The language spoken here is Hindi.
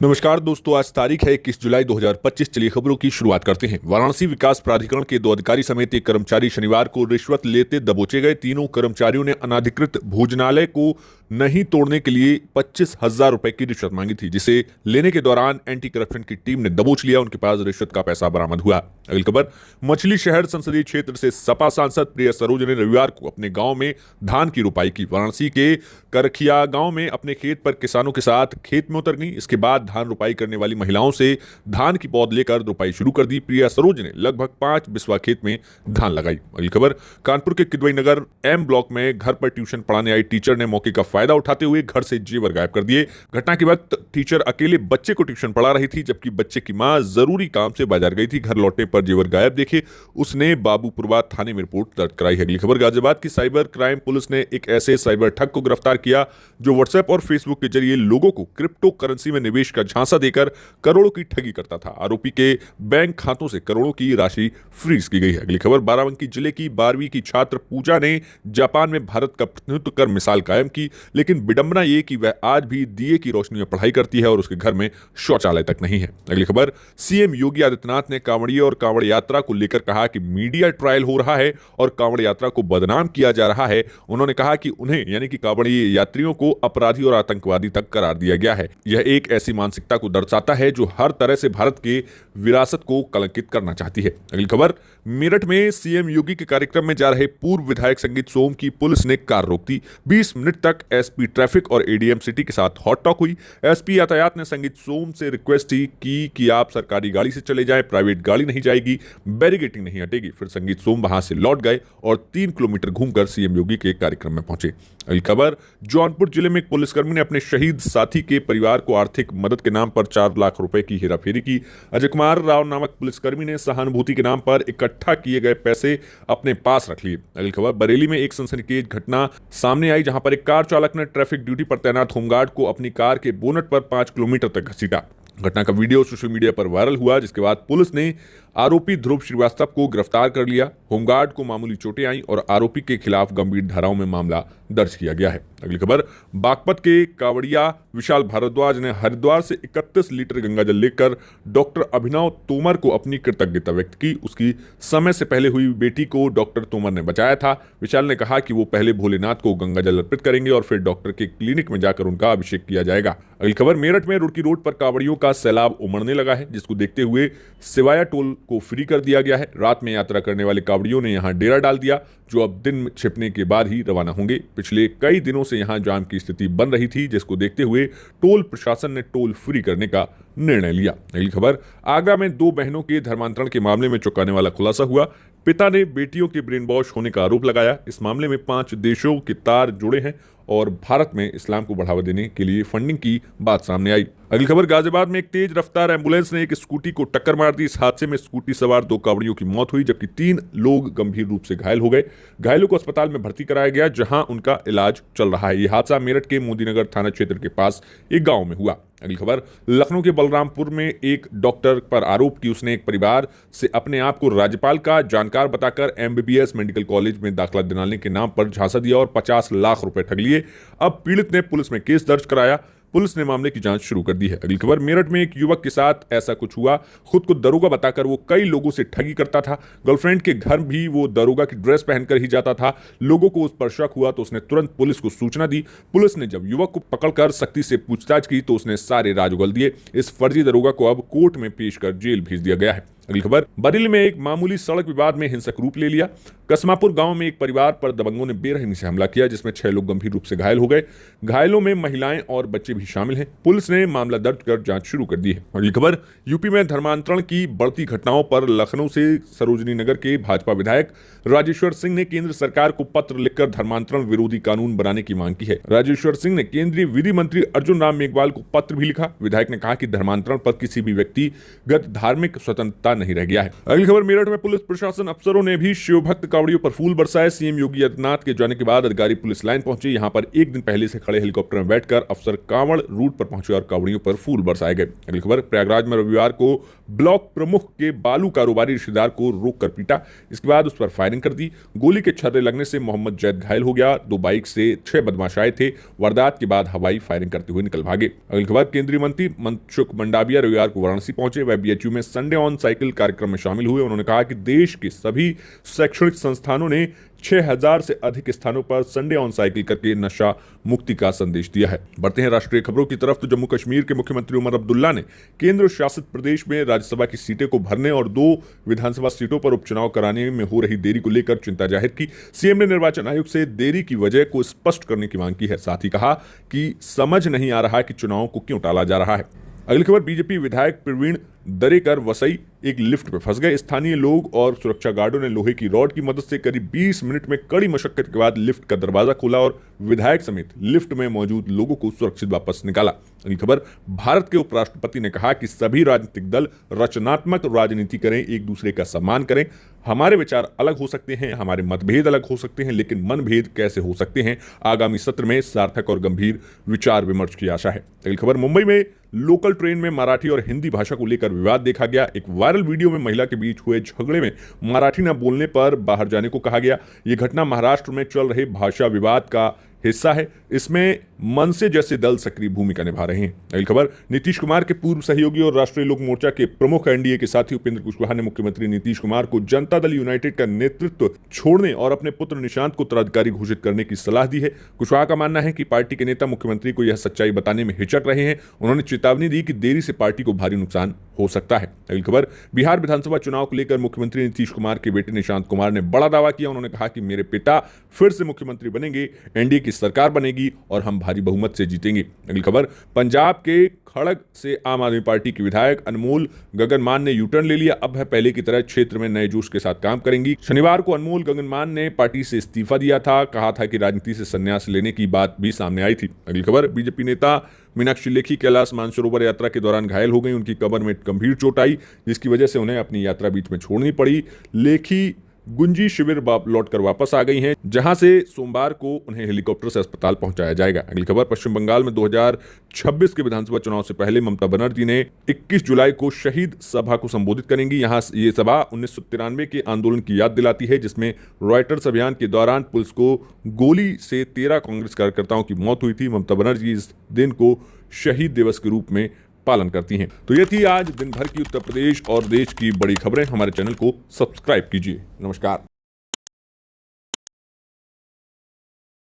नमस्कार दोस्तों, आज तारीख है 21 जुलाई 2025। चलिए खबरों की शुरुआत करते हैं। वाराणसी विकास प्राधिकरण के 2 अधिकारी समेत एक कर्मचारी शनिवार को रिश्वत लेते दबोचे गए। तीनों कर्मचारियों ने अनाधिकृत भोजनालय को नहीं तोड़ने के लिए 25,000 रुपए की रिश्वत मांगी थी, जिसे लेने के दौरान एंटी करप्शन की टीम ने दबोच लिया। उनके पास रिश्वत का पैसा बरामद हुआ। अगली खबर, मछली शहर संसदीय क्षेत्र से सपा सांसद प्रिया सरोज ने रविवार को अपने गांव में धान की रोपाई की। वाराणसी के करखिया गांव में अपने खेत पर किसानों के साथ खेत में उतर गई। इसके बाद धान रोपाई करने वाली महिलाओं से धान की पौध लेकर रोपाई शुरू कर दी। प्रिया सरोज ने लगभग 5 बिस्वा खेत में धान लगाई। अगली खबर, कानपुर के किदवई नगर एम ब्लॉक में घर पर ट्यूशन पढ़ाने आई टीचर ने मौके का फायदा उठाते हुए घर से जेवर गायब कर दिए। घटना के वक्त टीचर अकेले बच्चे को ट्यूशन पढ़ा रही थी, जबकि बच्चे की मां जरूरी काम से बाजार गई थी। घर लौटने पर जेवर गायब देखे उसने बाबूपुरवा थाने में रिपोर्ट दर्ज कराई। अगली खबर, गाजियाबाद की साइबर क्राइम पुलिस ने एक ऐसे साइबर ठग को गिरफ्तार किया जो व्हाट्सएप और फेसबुक के जरिए लोगों को क्रिप्टो करेंसी में निवेश का झांसा देकर करोड़ों की ठगी करता था। आरोपी के बैंक खातों से करोड़ों की राशि फ्रीज की गई है। अगली खबर, बाराबंकी जिले की 12वीं की छात्र पूजा ने जापान में भारत का प्रतिनिधित्व कर मिसाल कायम की, लेकिन विडंबना ये कि वह आज भी दिए की रोशनी में पढ़ाई करती है और उसके घर में शौचालय तक नहीं है। अगली खबर, सीएम योगी आदित्यनाथ ने कांवड़िए और कांवड़ यात्रा को लेकर कहा कि मीडिया ट्रायल हो रहा है और कांवड़ यात्रा को बदनाम किया जा रहा है। उन्होंने कहा कि उन्हें यानी कि कांवड़िए यात्रियों को अपराधी और आतंकवादी तक करार दिया गया है। यह एक ऐसी मानसिकता को दर्शाता है जो हर तरह से भारत के विरासत को कलंकित करना चाहती है। अगली खबर, मेरठ में सीएम योगी के कार्यक्रम में जा रहे पूर्व विधायक संगीत सोम की पुलिस ने कार रोक दी। 20 मिनट तक एसपी ट्रैफिक और एडीएम सिटी के साथ हॉट टॉक हुई। एसपी यातायात ने संगीत सोम से रिक्वेस्ट की कि आप सरकारी गाड़ी से चले जाएं, प्राइवेट गाड़ी नहीं जाएगी, बैरिगेटिंग नहीं हटेगी। फिर संगीत सोम वहां से लौट गए और 3 किलोमीटर घूमकर सीएम योगी के कार्यक्रम में पहुंचे। अगली खबर, जौनपुर जिले में एक पुलिसकर्मी ने अपने शहीद साथी के परिवार को आर्थिक मदद के नाम पर 4 लाख रुपए की हेराफेरी की। अजय कुमार राव नामक पुलिसकर्मी ने सहानुभूति के नाम पर इकट्ठा किए गए पैसे अपने पास रख लिए। अगली खबर, बरेली में एक सनसनीखेज घटना सामने आई, जहां पर एक कार चालक ने ट्रैफिक ड्यूटी पर तैनात होमगार्ड को अपनी कार के बोनट पर 5 किलोमीटर तक घसीटा। घटना का वीडियो सोशल मीडिया पर वायरल हुआ, जिसके बाद पुलिस ने आरोपी ध्रुव श्रीवास्तव को गिरफ्तार कर लिया। होमगार्ड को मामूली चोटें आई और आरोपी के खिलाफ गंभीर धाराओं में मामला दर्ज किया गया है। अगली खबर, बागपत के कावड़िया विशाल भारद्वाज ने हरिद्वार से 31 लीटर गंगाजल लेकर डॉक्टर अभिनव तोमर को अपनी कृतज्ञता व्यक्त की। उसकी समय से पहले हुई बेटी को डॉक्टर तोमर ने बचाया था। विशाल ने कहा कि वो पहले भोलेनाथ को गंगाजल अर्पित करेंगे और फिर डॉक्टर के क्लिनिक में जाकर उनका अभिषेक किया जाएगा। अगली खबर, मेरठ में रुड़की रोड पर कावड़ियों का सैलाब उमड़ने लगा है, जिसको देखते हुए सिवाया टोल को फ्री कर दिया गया है। रात में यात्रा करने वाले कावड़ियों ने यहां डेरा डाल दिया, जो अब दिन छिपने के बाद ही रवाना होंगे। पिछले कई दिनों से यहां जाम की स्थिति बन रही थी, जिसको देखते हुए टोल प्रशासन ने टोल फ्री करने का निर्णय लिया। अगली खबर, आगरा में 2 बहनों के धर्मांतरण के मामले में चौंकाने वाला खुलासा हुआ। पिता ने बेटियों के ब्रेन वॉश होने का आरोप लगाया। इस मामले में 5 देशों के तार जुड़े हैं और भारत में इस्लाम को बढ़ावा देने के लिए फंडिंग की बात सामने आई। अगली खबर, गाजियाबाद में एक तेज रफ्तार एम्बुलेंस ने एक स्कूटी को टक्कर मार दी। इस हादसे में स्कूटी सवार 2 कावड़ियों की मौत हुई, जबकि 3 लोग गंभीर रूप से घायल हो गए। घायलों को अस्पताल में भर्ती कराया गया, जहां उनका इलाज चल रहा है। यह हादसा मेरठ के मोदीनगर थाना क्षेत्र के पास एक गांव में हुआ। अगली खबर, लखनऊ के बलरामपुर में एक डॉक्टर पर आरोप कि उसने एक परिवार से अपने आप को राज्यपाल का जानकार बताकर एमबीबीएस मेडिकल कॉलेज में दाखिला दिलाने के नाम पर झांसा दिया और 50 लाख रुपए ठग लिए। अब पीड़ित ने पुलिस में केस दर्ज कराया। पुलिस ने मामले की जांच शुरू कर दी है। अगली खबर, मेरठ में एक युवक के साथ ऐसा कुछ हुआ। खुद को दरोगा बताकर वो कई लोगों से ठगी करता था। गर्लफ्रेंड के घर भी वो दरोगा की ड्रेस पहनकर ही जाता था। लोगों को उस पर शक हुआ तो उसने तुरंत पुलिस को सूचना दी। पुलिस ने जब युवक को पकड़कर सख्ती से पूछताछ की तो उसने सारे राज उगल दिए। इस फर्जी दरोगा को अब कोर्ट में पेश कर जेल भेज दिया गया है। अगली खबर, बरेली में एक मामूली सड़क विवाद में हिंसक रूप ले लिया। कसमापुर गांव में एक परिवार पर दबंगों ने बेरहमी से हमला किया, जिसमें 6 लोग गंभीर रूप से घायल हो गए। घायलों में महिलाएं और बच्चे भी शामिल हैं। पुलिस ने मामला दर्ज कर जांच शुरू कर दी है। अगली खबर, यूपी में धर्मांतरण की बढ़ती घटनाओं पर लखनऊ से सरोजनी नगर के भाजपा विधायक राजेश्वर सिंह ने केंद्र सरकार को पत्र लिखकर धर्मांतरण विरोधी कानून बनाने की मांग की है। राजेश्वर सिंह ने केंद्रीय विधि मंत्री अर्जुन राम मेघवाल को पत्र भी लिखा। विधायक ने कहा कि धर्मांतरण पर किसी भी व्यक्तिगत धार्मिक स्वतंत्रता नहीं रह गया है। अगली खबर, मेरठ में पुलिस प्रशासन अफसरों ने भी शिव भक्त कावड़ियों पर फूल बरसाए। सीएम योगी आदित्यनाथ के जाने के बाद अधिकारी पुलिस लाइन पहुंचे। यहां पर एक दिन पहले से खड़े हेलीकॉप्टर में बैठकर अफसर कांवड़ रूट पर पहुंचे और कावड़ियों पर फूल बरसाए गए। अगली खबर, प्रयागराज में रविवार को ब्लॉक प्रमुख के बालू कारोबारी रिश्तेदार को रोक कर पीटा। इसके बाद उस पर फायरिंग कर दी। गोली के छर्रे लगने से मोहम्मद जैद घायल हो गया। 2 बाइक से 6 बदमाश आए थे। वारदात के बाद हवाई फायरिंग करते हुए निकल भागे। अगली खबर, केंद्रीय मंत्री मनसुख मंडाविया रविवार को वाराणसी पहुंचे। वह बीएचयू में संडे ऑन साइकिल कार्यक्रम में शामिल हुए। उन्होंने कहा कि देश के सभी शैक्षणिक संस्थानों ने 6000 से अधिक स्थानों पर संडे ऑन साइकिल करके नशा मुक्ति का संदेश दिया है। बढ़ते हैं राष्ट्रीय खबरों की तरफ। तो जम्मू कश्मीर के मुख्यमंत्री उमर अब्दुल्ला ने केंद्र शासित प्रदेश में राज्यसभा की सीटें को भरने और 2 विधानसभा सीटों पर उपचुनाव कराने में हो रही देरी को लेकर चिंता जाहिर की। सीएम ने निर्वाचन आयोग से देरी की वजह को स्पष्ट करने की मांग की है। साथ ही कहा कि समझ नहीं आ रहा कि चुनाव को क्यों टाला जा रहा है। अगली खबर, बीजेपी विधायक प्रवीण दरेकर वसई एक लिफ्ट में फंस गए। स्थानीय लोग और सुरक्षा गार्डों ने लोहे की रॉड की मदद से करीब 20 मिनट में कड़ी मशक्कत के बाद लिफ्ट का दरवाजा खोला और विधायक समेत लिफ्ट में मौजूद लोगों को सुरक्षित वापस निकाला। अगली खबर, भारत के उपराष्ट्रपति ने कहा कि सभी राजनीतिक दल रचनात्मक राजनीति करें, एक दूसरे का सम्मान करें। हमारे विचार अलग हो सकते हैं, हमारे मतभेद अलग हो सकते हैं, लेकिन मनभेद कैसे हो सकते हैं। आगामी सत्र में सार्थक और गंभीर विचार विमर्श की आशा है। अगली खबर, मुंबई में लोकल ट्रेन में मराठी और हिंदी भाषा को लेकर विवाद देखा गया। एक वायरल वीडियो में महिला के बीच हुए झगड़े में मराठी न बोलने पर बाहर जाने को कहा गया। यह घटना महाराष्ट्र में चल रहे भाषा विवाद का हिस्सा है। इसमें मनसे जैसे दल सक्रिय भूमिका निभा रहे हैं। अगली खबर, नीतीश कुमार के पूर्व सहयोगी और राष्ट्रीय लोक मोर्चा के प्रमुख एनडीए के साथी उपेंद्र कुशवाहा ने मुख्यमंत्री नीतीश कुमार को जनता दल यूनाइटेड का नेतृत्व छोड़ने और अपने पुत्र निशांत को उत्तराधिकारी घोषित करने की सलाह दी है। कुशवाहा का मानना है कि पार्टी के नेता मुख्यमंत्री को यह सच्चाई बताने में हिचक रहे हैं। उन्होंने चेतावनी दी कि देरी से पार्टी को भारी नुकसान हो सकता है। अगली खबर, बिहार विधानसभा चुनाव को लेकर मुख्यमंत्री नीतीश कुमार के बेटे निशांत कुमार ने बड़ा दावा किया। उन्होंने कहा कि मेरे पिता फिर से मुख्यमंत्री बनेंगे, एनडीए की सरकार बनेगी और हम भारी बहुमत से जीतेंगे। अगली खबर, पंजाब के खड़ग से आम आदमी पार्टी के विधायक अनमोल गगनमान ने यूटर्न ले लिया। अब है पहले की तरह क्षेत्र में नए जोश के साथ काम करेंगी। शनिवार को अनमोल गगनमान ने पार्टी से इस्तीफा दिया था। कहा था कि राजनीति से संन्यास लेने की बात भी सामने आई थी। अगली खबर, बीजेपी नेता मीनाक्षी लेखी कैलाश मानसरोवर यात्रा के दौरान घायल हो गई। उनकी कमर में गंभीर चोट आई, जिसकी वजह से उन्हें अपनी यात्रा बीच में छोड़नी पड़ी। लेखी गुंजी शिविर लौटकर वापस आ गई हैं, जहां से सोमवार को उन्हें हेलीकॉप्टर से अस्पताल पहुंचाया जाएगा। अगली खबर, पश्चिम बंगाल में 2026 के विधानसभा चुनाव से पहले ममता बनर्जी ने 21 जुलाई को शहीद सभा को संबोधित करेंगी। यहां ये सभा 1993 के आंदोलन की याद दिलाती है, जिसमें रॉयटर्स अभियान के दौरान पुलिस को गोली से 13 कांग्रेस कार्यकर्ताओं की मौत हुई थी। ममता बनर्जी इस दिन को शहीद दिवस के रूप में पालन करती हैं। तो ये थी आज दिन भर की उत्तर प्रदेश और देश की बड़ी खबरें। हमारे चैनल को सब्सक्राइब कीजिए। नमस्कार।